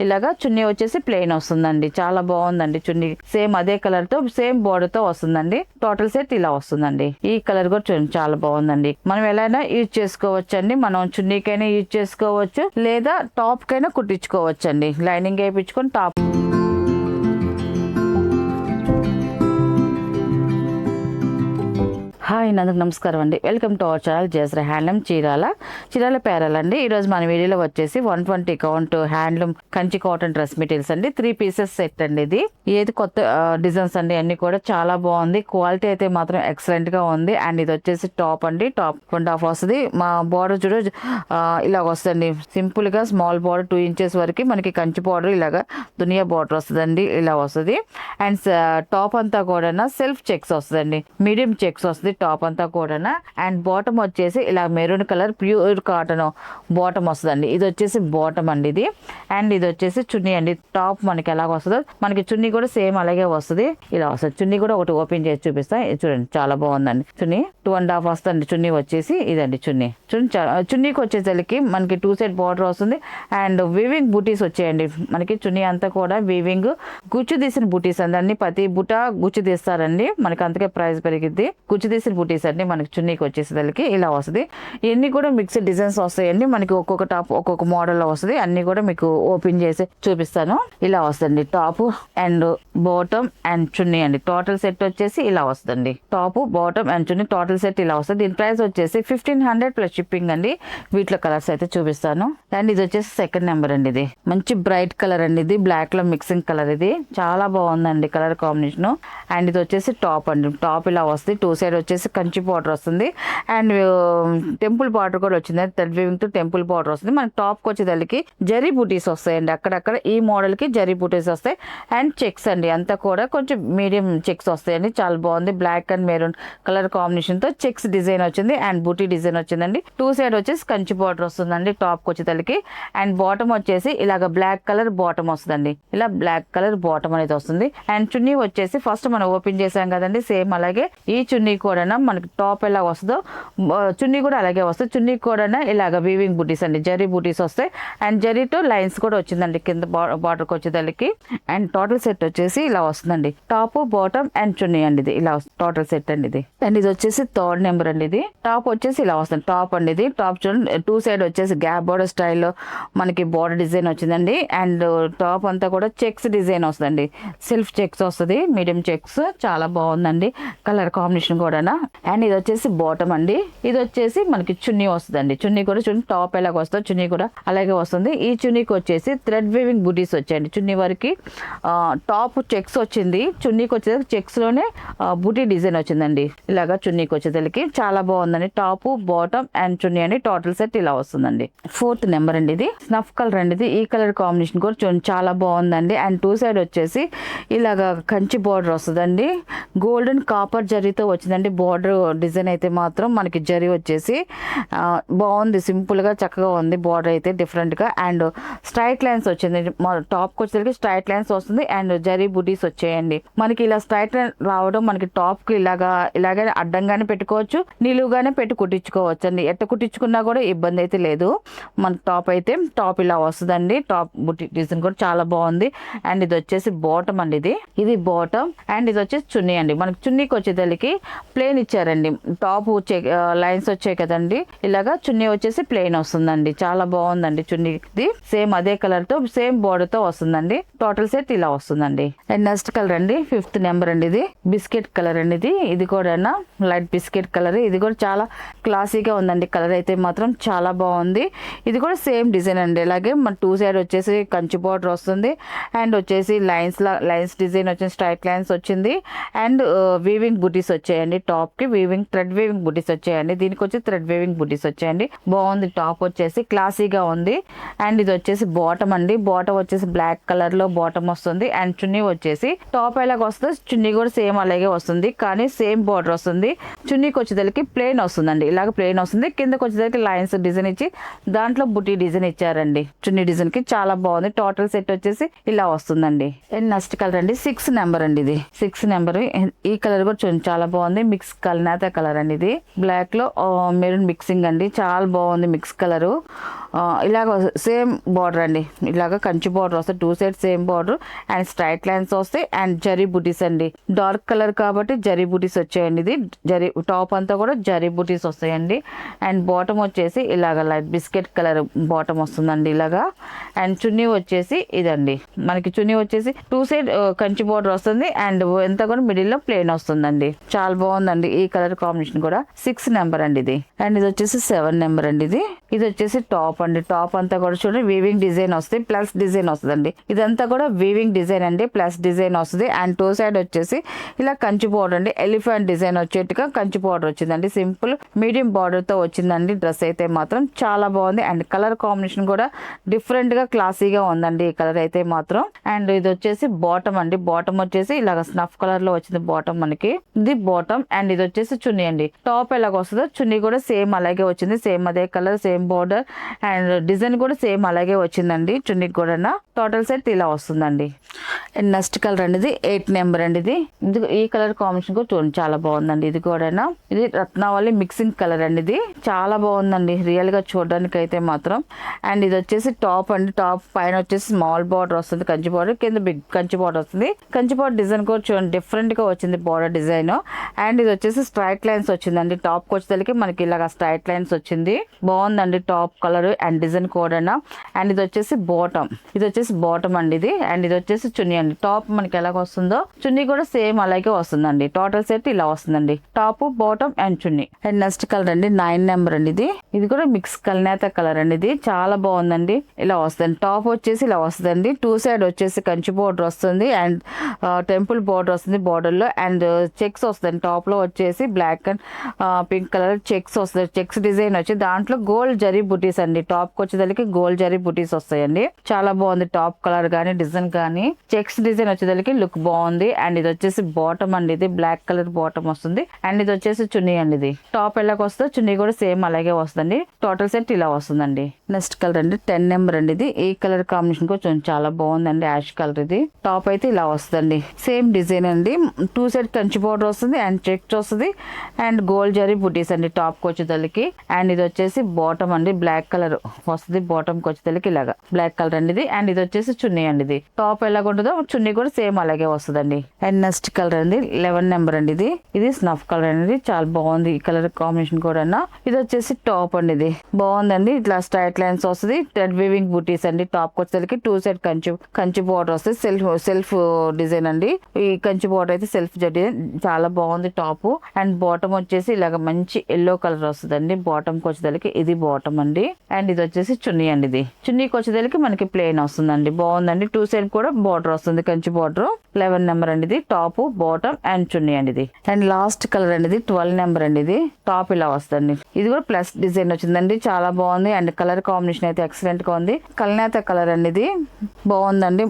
ఇలాగా చున్నీ వచ్చేసి ప్లెయిన్ వస్తుందండి. చాలా బాగుందండి చున్నీ. సేమ్ అదే కలర్ తో సేమ్ బోర్డర్ తో వస్తుందండి. టోటల్ సెట్ ఇలా వస్తుందండి. ఈ కలర్ కూడా చూడండి చాలా బాగుందండి. మనం ఎలా యూజ్ చేసుకోవచ్చు అండి. మనం చున్నీకైనా యూజ్ చేసుకోవచ్చు, లేదా టాప్ కైనా కుట్టించుకోవచ్చు అండి. లైనింగ్ వేయించుకొని టాప్. హాయ్ అందరికి నమస్కారం అండి. Welcome to our channel Jayashree handloom Chirala పేరాలండి. ఈరోజు మన వీడియోలో వచ్చేసి 120 count handloom Kanchi cotton dress materials అండి. 3 పీసెస్ సెట్ అండి. ఇది ఏది కొత్త డిజైన్స్ అండి. అన్ని కూడా చాలా బాగుంది. క్వాలిటీ అయితే మాత్రం ఎక్సలెంట్ గా ఉంది. అండ్ ఇది వచ్చేసి టాప్ అండి. టాప్ 1.5 వస్తుంది. మా బార్డర్ చూడ ఇలా వస్తుంది. సింపుల్ గా స్మాల్ బార్డర్ 2 ఇంచెస్ వరకు మనకి కంచి బార్డర్ ఇలాగా దునియా బార్డర్ వస్తుందండి. ఇలా వస్తుంది. అండ్ టాప్ అంతా కూడా సెల్ఫ్ చెక్స్ వస్తుందండి. మీడియం చెక్స్ వస్తుంది టాప్ అంతా కూడా. అండ్ బాటమ్ వచ్చేసి ఇలా maroon colour pure cotton bottom వస్తుందండి. ఇది వచ్చేసి బాటమ్ అండి ఇది. అండ్ ఇది వచ్చేసి చున్నీ అండి. టాప్ మనకి ఎలాగ వస్తుందో మనకి చున్నీ కూడా సేమ్ అలాగే వస్తుంది. ఇలా వస్తుంది. చున్నీ కూడా ఒకటి ఓపెన్ చేసి చూపిస్తాను. చూడండి చాలా బాగుందండి. చున్నీ 2.5 వస్తుంది. చున్నీ వచ్చేసి ఇదండి చున్నీ. చున్నీకి వచ్చేసరికి మనకి 2 సైడ్ బార్డర్ వస్తుంది. అండ్ వీవింగ్ బూటీస్ వచ్చాయండి. మనకి చున్నీ అంతా కూడా వీవింగ్ గుచ్చు తీసిన బూటీస్ అండి. అన్ని ప్రతి బుట్ట గుచ్చు తీస్తారండి. మనకి అంతకే ప్రైస్ పెరిగిద్ది. గుచ్చు తీసిన బూటీస్ అండి. మనకి చున్నీకి వచ్చేసరికి ఇలా వస్తుంది. ఇవన్నీ కూడా మిక్స్డ్ డిజైన్స్ వస్తాయండి. మనకి ఒక్కొక్క టాప్ ఒక్కొక్క మోడల్ లో వస్తుంది. అన్ని కూడా మీకు ఓపెన్ చేసి చూపిస్తాను. ఇలా వస్తుంది టాప్ అండ్ బాటమ్ అండ్ చున్నీ అండి. టోటల్ సెట్ వచ్చేసి ఇలా వస్తుంది. Top bottom and chunni total set ఇలా వస్తుంది. దీని ప్రైస్ వచ్చేసి 1500 ప్లస్ షిప్పింగ్ అండి. వీటిలో కలర్స్ అయితే చూపిస్తాను. అండ్ ఇది వచ్చేసి సెకండ్ నెంబర్ అండి. ఇది మంచి బ్రైట్ కలర్ అండి. ఇది బ్లాక్ లో మిక్సింగ్ కలర్. ఇది చాలా బాగుందండి కలర్ కాంబినేషన్. అండ్ ఇది వచ్చేసి టాప్ అండి. టాప్ ఇలా వస్తుంది. 2 సైడ్ వచ్చేసి కంచి బార్డర్ వస్తుంది. అండ్ టెంపుల్ బార్డర్ కూడా వచ్చింది. థ్రెడ్ వీవింగ్ తో టెంపుల్ బార్డర్ వస్తుంది. మన టాప్ కి వచ్చేదానికి జరీ బూటీస్ వస్తాయండి. అక్కడక్కడ ఈ మోడల్ కి జరీ బూటీస్ వస్తాయి. అండ్ చెక్స్ అండి. అంతా కూడా కొంచెం మీడియం చెక్స్ వస్తాయండి. చాలా బాగుంది. Black and maroon colour combination తో చెక్స్ డిజైన్ వచ్చింది. అండ్ బూటీ డిజైన్ వచ్చిందండి. 2 సైడ్ వచ్చేసి కంచి బార్డర్ వస్తుందండి టాప్ కి వచ్చేదానికి. అండ్ బాటమ్ వచ్చేసి ఇలాగ బ్లాక్ కలర్ బాటమ్ వస్తుందండి. ఇలా బ్లాక్ కలర్ బాటమ్ అనేది వస్తుంది. అండ్ చున్నీ వచ్చేసి ఫస్ట్ మనం ఓపెన్ చేసాం కదండి. సేమ్ అలాగే ఈ చున్నీ కూడా మనకి టాప్ ఎలా వస్తుందో చున్నీ కూడా అలాగే వస్తుంది. చున్నీ కూడా ఇలాగ వీవింగ్ బూటీస్ అండి. జరీ బూటీస్ వస్తాయి. అండ్ జరీతో లైన్స్ కూడా వచ్చిందండి కింద బార్డర్కి వచ్చేదానికి. అండ్ టోటల్ సెట్ వచ్చేసి ఇలా వస్తుందండి. టాప్ బాటమ్ అండ్ చున్నీ అండి. ఇది ఇలా టోటల్ సెట్ అండి ఇది. అండ్ ఇది వచ్చేసి థర్డ్ నెంబర్ అండి. ఇది టాప్ వచ్చేసి ఇలా వస్తుంది. టాప్ అండి ఇది. టాప్ చూడండి 2 సైడ్ వచ్చేసి గ్యాప్ బార్డర్ స్టైల్లో మనకి బార్డర్ డిజైన్ వచ్చిందండి. అండ్ టాప్ అంతా కూడా చెక్స్ డిజైన్ వస్తుందండి. సెల్ఫ్ చెక్స్ వస్తుంది. మీడియం చెక్స్ చాలా బాగుందండి కలర్ కాంబినేషన్ కూడా. అండ్ ఇది వచ్చేసి బాటమ్ అండి. ఇది వచ్చేసి మనకి చున్నీ వస్తుందండి. చున్నీ కూడా చూడండి టాప్ ఎలాగ వస్తుంది చున్నీ కూడా అలాగే వస్తుంది. ఈ చున్నీకి వచ్చేసి థ్రెడ్ వీవింగ్ బూటీస్ వచ్చాయండి. చున్నీ వరకు టాప్ చెక్స్ వచ్చింది. చున్నీకి వచ్చేసి చెక్స్ లోనే బూటీ డిజైన్ వచ్చిందండి. ఇలాగా చున్నీకి వచ్చేసరికి చాలా బాగుందండి. టాప్ బాటమ్ అండ్ చున్నీ అండి. టోటల్ సెట్ ఇలా వస్తుందండి. 4th నెంబర్ అండి. ఇది స్నఫ్ కలర్ అండి. ఇది ఈ కలర్ కాంబినేషన్ కూడా చూడండి చాలా బాగుందండి. అండ్ 2 సైడ్ వచ్చేసి ఇలాగా కంచి బార్డర్ వస్తుందండి. గోల్డెన్ కాపర్ జరీతో వచ్చిందండి. బార్డర్ డిజైన్ అయితే మాత్రం మనకి జరీ వచ్చేసి బాగుంది. సింపుల్ గా చక్కగా ఉంది. బార్డర్ అయితే డిఫరెంట్ గా. అండ్ స్ట్రైట్ లైన్స్ వచ్చింది. టాప్ కి వచ్చేసరికి స్ట్రైట్ లైన్స్ వస్తుంది. అండ్ జరీ బూటీస్ వచ్చాయండి. మనకి ఇలా స్ట్రైట్ లైన్ రావడం మనకి టాప్ కి ఇలాగే అడ్డంగానే పెట్టుకోవచ్చు, నిలువుగానే పెట్టి కుట్టించుకోవచ్చు అండి. ఎట్ట కుట్టించుకున్నా కూడా ఇబ్బంది అయితే లేదు. మన టాప్ అయితే టాప్ ఇలా వస్తుందండి. టాప్ బూటీ డిజైన్ కూడా చాలా బాగుంది. అండ్ ఇది వచ్చేసి బాటమ్ అండి. ఇది బాటమ్. అండ్ ఇది వచ్చేసి చున్నీ అండి. మనకి చున్నీకి వచ్చేదానికి ప్లేన్ ఇచ్చారండి. టాప్ లైన్స్ వచ్చాయి కదండి. ఇలాగా చున్నీ వచ్చేసి ప్లెయిన్ వస్తుందండి. చాలా బాగుందండి చున్నీ. ఇది సేమ్ అదే కలర్ తో సేమ్ బోర్డర్ తో వస్తుందండి. టోటల్ సెట్ ఇలా వస్తుందండి. అండ్ నెక్స్ట్ కలర్ అండి 5th నెంబర్ అండి. ఇది బిస్కెట్ కలర్ అండి. ఇది కూడా లైట్ బిస్కెట్ కలర్. ఇది కూడా చాలా క్లాసీగా ఉందండి. కలర్ అయితే మాత్రం చాలా బాగుంది. ఇది కూడా సేమ్ డిజైన్ అండి. అలాగే మన 2 సైడ్ వచ్చేసి కంచి బార్డర్ వస్తుంది. అండ్ వచ్చేసి లైన్స్ డిజైన్ వచ్చింది. స్ట్రైట్ లైన్స్ వచ్చింది. అండ్ వీవింగ్ బూటీస్ వచ్చాయండి. టాప్ కి వీవింగ్ థ్రెడ్ వీవింగ్ బూటీస్ వచ్చాయండి. దీనికి వచ్చి థ్రెడ్ వీవింగ్ బూటీస్ వచ్చాయండి. బాగుంది. టాప్ వచ్చేసి క్లాసీగా ఉంది. అండ్ ఇది వచ్చేసి బాటమ్ అండి. బాటమ్ వచ్చేసి బ్లాక్ కలర్ లో బాటమ్ వస్తుంది. అండ్ చున్నీ వచ్చేసి టాప్ ఎలాగ వస్తుంది చున్నీ కూడా సేమ్ అలాగే వస్తుంది. కానీ సేమ్ బార్డర్ వస్తుంది. చున్నీకి వచ్చేసరికి ప్లెయిన్ వస్తుందండి. ఇలాగ ప్లెయిన్ వస్తుంది. కిందకి వచ్చేసరికి లైన్స్ డిజైన్ ఇచ్చి దాంట్లో బుటీ డిజైన్ ఇచ్చారండి. చున్నీ డిజైన్ కి చాలా బాగుంది. టోటల్ సెట్ వచ్చేసి ఇలా వస్తుందండి. అండ్ నెక్స్ట్ కలర్ అండి 6th నెంబర్ అండి. ఇది 6th నెంబర్. ఈ కలర్ కూడా చూడండి చాలా బాగుంది. మిక్స్ కల్నేత కలర్ అండి. ఇది బ్లాక్ లో మెరూన్ మిక్సింగ్ అండి. చాలా బాగుంది మిక్స్ కలర్. ఇలాగ సేమ్ బార్డర్ అండి, ఇలాగ కంచి బార్డర్ వస్తాయి, 2 side same border and straight lines వస్తాయి అండ్ జరీ బుటీస్ అండి. డార్క్ కలర్ కాబట్టి జరీ బుటీస్ వచ్చాయండి. ఇది జరీ టాప్ అంతా కూడా జరీ బుటీస్ వస్తాయండి. అండ్ బాటమ్ వచ్చేసి ఇలాగ లైట్ బిస్కెట్ కలర్ బాటమ్ వస్తుందండి ఇలాగా. అండ్ చున్నీ వచ్చేసి ఇదండి, మనకి చున్నీ వచ్చేసి 2 సైడ్ కంచి బార్డర్ వస్తుంది అండ్ ఎంత కూడా మిడిల్ లో ప్లేన్ వస్తుందండి. చాలా బాగుందండి ఈ కలర్ కాంబినేషన్ కూడా. 6 నెంబర్ అండి ఇది. అండ్ ఇది వచ్చేసి 7 నెంబర్ అండి. ఇది వచ్చేసి టాప్ అండి. టాప్ అంతా కూడా చూడండి వీవింగ్ డిజైన్ వస్తుంది, ప్లస్ డిజైన్ వస్తుందండి. ఇదంతా కూడా వీవింగ్ డిజైన్ అండి, ప్లస్ డిజైన్ వస్తుంది. అండ్ 2 సైడ్ వచ్చేసి ఇలా కంచి బార్డర్ అండి, ఎలిఫెంట్ డిజైన్ వచ్చేట్టుగా కంచి బార్డర్ వచ్చిందండి. సింపుల్ మీడియం బార్డర్ తో వచ్చిందండి. డ్రెస్ అయితే మాత్రం చాలా బాగుంది అండ్ కలర్ కాంబినేషన్ కూడా డిఫరెంట్ గా క్లాసీగా ఉందండి ఈ కలర్ అయితే మాత్రం. అండ్ ఇది వచ్చేసి బాటమ్ అండి. బాటమ్ వచ్చేసి ఇలాగ స్నఫ్ కలర్ లో వచ్చింది బాటమ్ మనకి. ఇది బాటమ్ అండ్ ఇది వచ్చేసి చున్నీ అండి. టాప్ ఎలాగ వస్తుందో చున్నీ కూడా సేమ్ అలాగే వచ్చింది, సేమ్ అదే colour same border and design కూడా సేమ్ అలాగే వచ్చిందండి చున్నీకి కూడా. టోటల్ సెట్ ఇలా వస్తుందండి. అండ్ నెక్స్ట్ కలర్ అండి ఇది 8 నెంబర్ అండి. ఇది ఈ కలర్ కాంబినేషన్ కూడా చూడండి చాలా బాగుందండి. ఇది కూడా ఇది రత్నావళి మిక్సింగ్ కలర్ అండి. ఇది చాలా బాగుందండి రియల్ గా చూడడానికి అయితే మాత్రం. అండ్ ఇది వచ్చేసి టాప్ అండి. టాప్ పైన వచ్చేసి స్మాల్ బార్డర్ వస్తుంది కంచి బార్డర్, కింద బిగ్ కంచి బార్డర్ వస్తుంది. కంచి బార్డర్ డిజైన్ కూడా చూడండి డిఫరెంట్ గా వచ్చింది బార్డర్ డిజైన్. అండ్ ఇది వచ్చేసి స్ట్రైట్ లైన్స్ వచ్చిందండి. టాప్ వచ్చేసరికి మనకి ఇలాగ స్ట్రైట్ లైన్స్ వచ్చింది, బాగుందండి టాప్ కలర్ అండ్ డిజైన్ కూడా. అండ్ ఇది వచ్చేసి బాటమ్, ఇది వచ్చేసి బాటమ్ అండి ఇది. అండ్ ఇది వచ్చేసి చున్నీ అండి. టాప్ మనకి ఎలాగ వస్తుందో చున్నీ కూడా సేమ్ అలాగే వస్తుందండి. టోటల్ సెట్ ఇలా వస్తుందండి, top bottom and chunni. And next colour అండి 9 నెంబర్ అండి. ఇది కూడా మిక్స్ కల్నేత కలర్ అండి. ఇది చాలా బాగుందండి, ఇలా వస్తుంది. టాప్ వచ్చేసి ఇలా వస్తుందండి. 2 సైడ్ వచ్చేసి కంచి బోర్డర్ వస్తుంది అండ్ టెంపుల్ బోర్డర్ వస్తుంది బోర్డర్ లో. అండ్ చెక్స్ వస్తుంది టాప్ లో వచ్చేసి black and pink colour checks వస్తుంది. చెక్స్ డిజైన్ వచ్చి దాంట్లో గోల్డ్ జరీ బుటీస్ అండి. టాప్ కి వచ్చేదానికి గోల్డ్ జరీ బుటీస్ వస్తాయండి. చాలా బాగుంది టాప్ కలర్ గానీ డిజైన్ కానీ. చెక్స్ డిజైన్ వచ్చేదానికి లుక్ బాగుంది. అండ్ ఇది వచ్చేసి బాటమ్ అండి. ఇది బ్లాక్ కలర్ బాటమ్ వస్తుంది. అండ్ ఇది వచ్చేసి చున్నీ అండి. ఇది టాప్ ఎలాగ వస్తుందో చున్నీ కూడా సేమ్ అలాగే వస్తుంది. టోటల్ సెట్ ఇలా వస్తుందండి. నెక్స్ట్ కలర్ అండి 10 నెంబర్ అండి. ఇది ఈ కలర్ కాంబినేషన్ కూడా చాలా బాగుందండి, యాష్ కలర్. ఇది టాప్ అయితే ఇలా వస్తుందండి, సేమ్ డిజైన్ అండి. 2 సైడ్ కంచి బోర్డర్ వస్తుంది అండ్ చెక్స్ వస్తుంది అండ్ గోల్డ్ జరీ బుటీస్ అండి టాప్ కి వచ్చేదానికి. అండ్ ఇది వచ్చేసి బాటమ్ అండి, బ్లాక్ కలర్ వస్తుంది బాటమ్ కి వచ్చేదానికి ఇలాగా బ్లాక్ కలర్ అండి ఇది. అండ్ ఇది వచ్చేసి చున్నీ అండి. ఇది టాప్ ఎలాగ ఉంటుందో చున్నీ కూడా సేమ్ అలాగే వస్తుందండి. అండ్ నెక్స్ట్ కలర్ అండి 11 నెంబర్ అండి. ఇది స్నఫ్ కలర్ అనేది చాలా బాగుంది ఈ కలర్ కాంబినేషన్ కూడా. ఇది వచ్చేసి టాప్ అండి. ఇది బాగుందండి, ఇట్లా స్ట్రైట్ లైన్స్ వస్తుంది, థ్రెడ్ వీవింగ్ బూటీస్ అండి. టాప్ వచ్చేసరికి 2 సైడ్ కంచి బోర్డర్ వస్తుంది, సెల్ఫ్ డిజైన్ అండి. ఈ కంచి బోర్డర్ అయితే సెల్ఫ్ డిజైన్ చాలా బాగుంది టాప్. అండ్ బాటమ్ వచ్చేసి ఇలాగ మంచి ఎల్లో కలర్ వస్తుందండి బాటమ్ కి వచ్చేసరికి. ఇది బాటమ్ అండి. అండ్ ఇది వచ్చేసి చున్నీ అండి. ఇది చున్నీకి వచ్చేసరికి మనకి ప్లెయిన్ వస్తుందండి, బాగుందండి. 2 సైడ్ కూడా బార్డర్ వస్తుంది కంచి బార్డర్. 11 నెంబర్ అండి. ఇది టాప్ బాటమ్ అండ్ చున్నీ అండి. ఇది అండ్ లాస్ట్ కలర్ అండి 12 నెంబర్ అండి. ఇది టాప్ ఇలా వస్తుంది. ఇది కూడా ప్లస్ డిజైన్ వచ్చిందండి, చాలా బాగుంది. అండ్ కలర్ కాంబినేషన్ అయితే ఎక్సలెంట్ గా ఉంది. కల్నేత కలర్ అండి. ఇది బాగుందండి.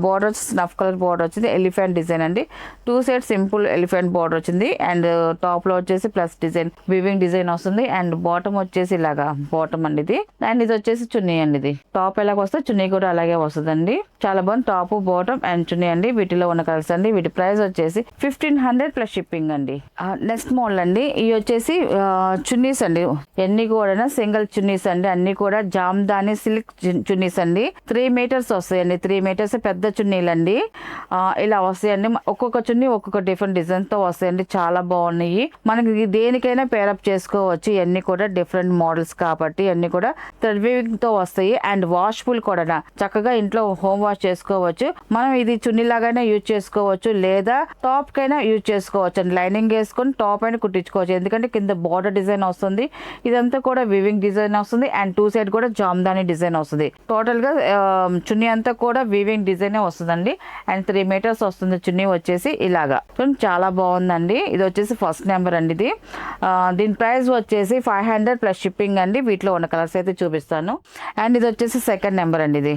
బార్డర్ స్నఫ్ కలర్ బార్డర్ వచ్చింది, ఎలిఫెంట్ డిజైన్ అండి. 2 సైడ్ సింపుల్ ఎలిఫెంట్ బార్డర్ వచ్చింది. అండ్ టాప్ లో వచ్చేసి ప్లస్ డిజైన్ వీవింగ్ డిజైన్ వస్తుంది. అండ్ బాటమ్ వచ్చేసి ఇలాగా బాటమ్ అండి. ఇది అండ్ ఇది వచ్చేసి చున్నీ అండి. ఇది టాప్ ఎలాగ వస్తే చున్నీ కూడా అలాగే వస్తుందండి. చాలా బాగుంది టాప్ బాటమ్ అండ్ చున్నీ అండి. వీటిలో ఉన్న కలర్స్ అండి. వీటి ప్రైస్ వచ్చేసి 1500 ప్లస్ షిప్పింగ్ అండి. నెక్స్ట్ మోడల్ అండి. ఇవి వచ్చేసి చున్నీస్ అండి. ఎన్ని కూడా సింగిల్ చున్నీస్ అండి. అన్ని కూడా జామ్దాని సిల్క్ చున్నీస్ అండి. 3 మీటర్స్ వస్తాయండి. 3 మీటర్స్ పెద్ద చున్నీలు అండి. ఇలా వస్తాయండి. ఒక్కొక్క చున్నీ ఒక్కొక్క డిఫరెంట్ డిజైన్ తో వస్తాయండి. చాలా బాగున్నాయి. మనకి దేనికైనా పేరప్ చేసుకోవచ్చు. ఇవన్నీ కూడా డిఫరెంట్ మోడల్స్ కాబట్టి అన్ని కూడా థ్రెడ్ వీవింగ్ తో వస్తాయి. అండ్ వాష్ఫుల్ కూడా చక్కగా ఇంట్లో హోమ్ వాష్ చేసుకోవచ్చు. మనం ఇది చున్నీ లాగానే యూజ్ చేసుకోవచ్చు, లేదా టాప్ కైనా యూజ్ చేసుకోవచ్చు అండి. లైనింగ్ వేసుకొని టాప్ అయినా కుట్టించుకోవచ్చు, ఎందుకంటే కింద బార్డర్ డిజైన్ వస్తుంది. ఇదంతా కూడా వివింగ్ డిజైన్ వస్తుంది అండ్ 2 సైడ్ కూడా జామ్దాని డిజైన్ వస్తుంది. టోటల్ గా చున్నీ అంతా కూడా వీవింగ్ డిజైన్ వస్తుందండి. అండ్ 3 మీటర్స్ వస్తుంది చున్నీ వచ్చేసి ఇలాగా. చాలా బాగుందండి. ఇది వచ్చేసి ఫస్ట్ నెంబర్ అండి. ఇది దీని ప్రైస్ వచ్చేసి 500 ప్లస్ షిప్పింగ్ అండి. వీటిలో ఉన్న కలర్స్ అయితే చూపిస్తాను. అండ్ ఇది వచ్చేసి సెకండ్ నెంబర్ అండి. ఇది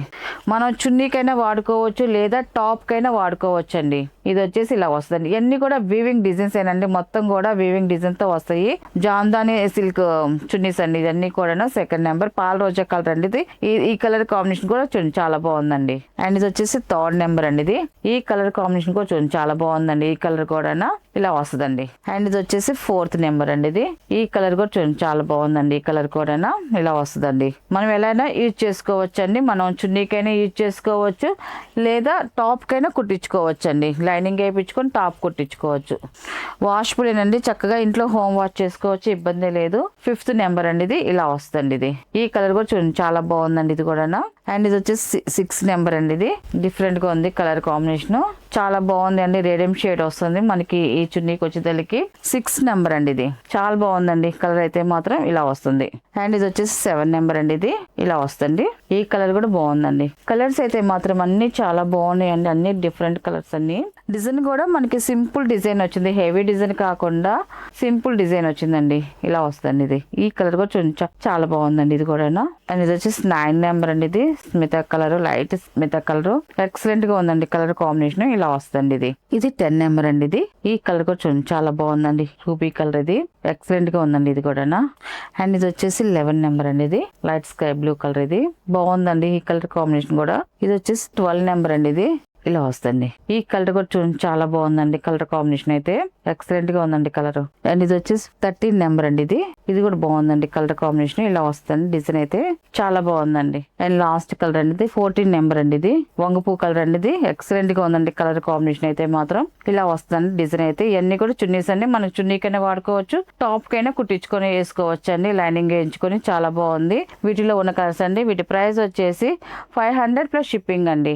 మనం చున్నీకైనా వాడుకోవచ్చు, లేదా టాప్ కైనా వాడుకోవచ్చు అండి. ఇది వచ్చేసి ఇలా వస్తుంది. ఇవన్నీ కూడా వీవింగ్ డిజైన్స్ ఏనండి, మొత్తం కూడా వీవింగ్ డిజైన్ తో వస్తాయి. జామ్దాని సిల్క్ చున్నీస్ అండి. ఇవన్నీ కూడా సెకండ్ నెంబర్. పాల రోజా కలర్ అండి ఇది. ఈ కలర్ కాంబినేషన్ కూడా చూడండి చాలా బాగుందండి. అండ్ ఇది వచ్చేసి 3rd నెంబర్ అండి ఇది. ఈ కలర్ కాంబినేషన్ కూడా చూడండి చాలా బాగుందండి. ఈ కలర్ కూడా ఇలా వస్తుందండి. అండ్ ఇది వచ్చేసి 4th నెంబర్ అండి ఇది. ఈ కలర్ కూడా చూడండి చాలా బాగుందండి. ఈ కలర్ కూడా ఇలా వస్తుందండి. మనం ఎలా యూజ్ చేసుకోవచ్చు అండి. మనం చున్నీకైనా యూజ్ చేసుకోవచ్చు, లేదా టాప్ కైనా కుట్టించుకోవచ్చు అండి. లైనింగ్ వేయించుకొని టాప్ కుట్టించుకోవచ్చు. వాషబుల్ ఏనండి, చక్కగా ఇంట్లో హోమ్ వాష్ చేసుకోవచ్చు, ఇబ్బంది లేదు. 5th నెంబర్ అండి ఇది. ఇలా వస్తుంది ఇది. ఈ కలర్ కూడా చూడండి చాలా బాగుందండి ఇది కూడా. అండ్ ఇది వచ్చేసి 6th నెంబర్ అండి ఇది. డిఫరెంట్ గా ఉంది కలర్ కాంబినేషన్, చాలా బాగుంది అండి. రేడియం షేడ్ వస్తుంది మనకి ఈ చున్నీకి వచ్చేసరికి. 6th నెంబర్ అండి ఇది. చాలా బాగుందండి కలర్ అయితే మాత్రం ఇలా వస్తుంది. అండ్ ఇది వచ్చేసి 7 నెంబర్ అండి ఇది. ఇలా వస్తుంది. ఈ కలర్ కూడా బాగుందండి. కలర్స్ అయితే మాత్రం అన్ని చాలా బాగున్నాయి అండి. అన్ని డిఫరెంట్ కలర్స్ అన్ని. డిజైన్ కూడా మనకి సింపుల్ డిజైన్ వచ్చింది, హెవీ డిజైన్ కాకుండా సింపుల్ డిజైన్ వచ్చిందండి. ఇలా వస్తుంది ఇది. ఈ కలర్ కూడా చూడండి చాలా బాగుందండి ఇది కూడా. అండ్ ఇది వచ్చేసి 9 నెంబర్ అండి ఇది. స్మిత కలర్, లైట్ స్మిత కలర్, ఎక్సలెంట్ గా ఉందండి కలర్ కాంబినేషన్. ఇలా వస్తుంది ఇది. ఇది 10 నెంబర్ అండి ఇది. ఈ కలర్ కూడా చూడండి చాలా బాగుందండి. రూబీ కలర్ ఇది. ఎక్సలెంట్ గా ఉందండి ఇది కూడా. అండ్ ఇది వచ్చేసి 11 నెంబర్ అండి ఇది. లైట్ స్కై బ్లూ కలర్ ఇది. బాగుందండి ఈ కలర్ కాంబినేషన్ కూడా. ఇది వచ్చేసి 12 నెంబర్ అండి ఇది. ఇలా వస్తుంది. ఈ కలర్ కూడా చూడండి చాలా బాగుందండి. కలర్ కాంబినేషన్ అయితే ఎక్సలెంట్ గా ఉందండి కలర్. అండ్ ఇది వచ్చేసి 13 నెంబర్ అండి ఇది. ఇది కూడా బాగుందండి కలర్ కాంబినేషన్. ఇలా వస్తుంది. డిజైన్ అయితే చాలా బాగుందండి. అండ్ లాస్ట్ కలర్ అండి 14 నెంబర్ అండి ఇది. వంగపూ కలర్ అండి ఇది. ఎక్సలెంట్ గా ఉందండి కలర్ కాంబినేషన్ అయితే మాత్రం. ఇలా వస్తుంది డిజైన్ అయితే. ఇవన్నీ కూడా చున్నీస్ అండి. మనకి చున్నీకైనా వాడుకోవచ్చు, టాప్ కైనా కుట్టించుకొని వేసుకోవచ్చు అండి. లైనింగ్ వేయించుకొని చాలా బాగుంది. వీటిలో ఉన్న కలర్స్ అండి. వీటి ప్రైస్ వచ్చేసి 500 ప్లస్ షిప్పింగ్ అండి.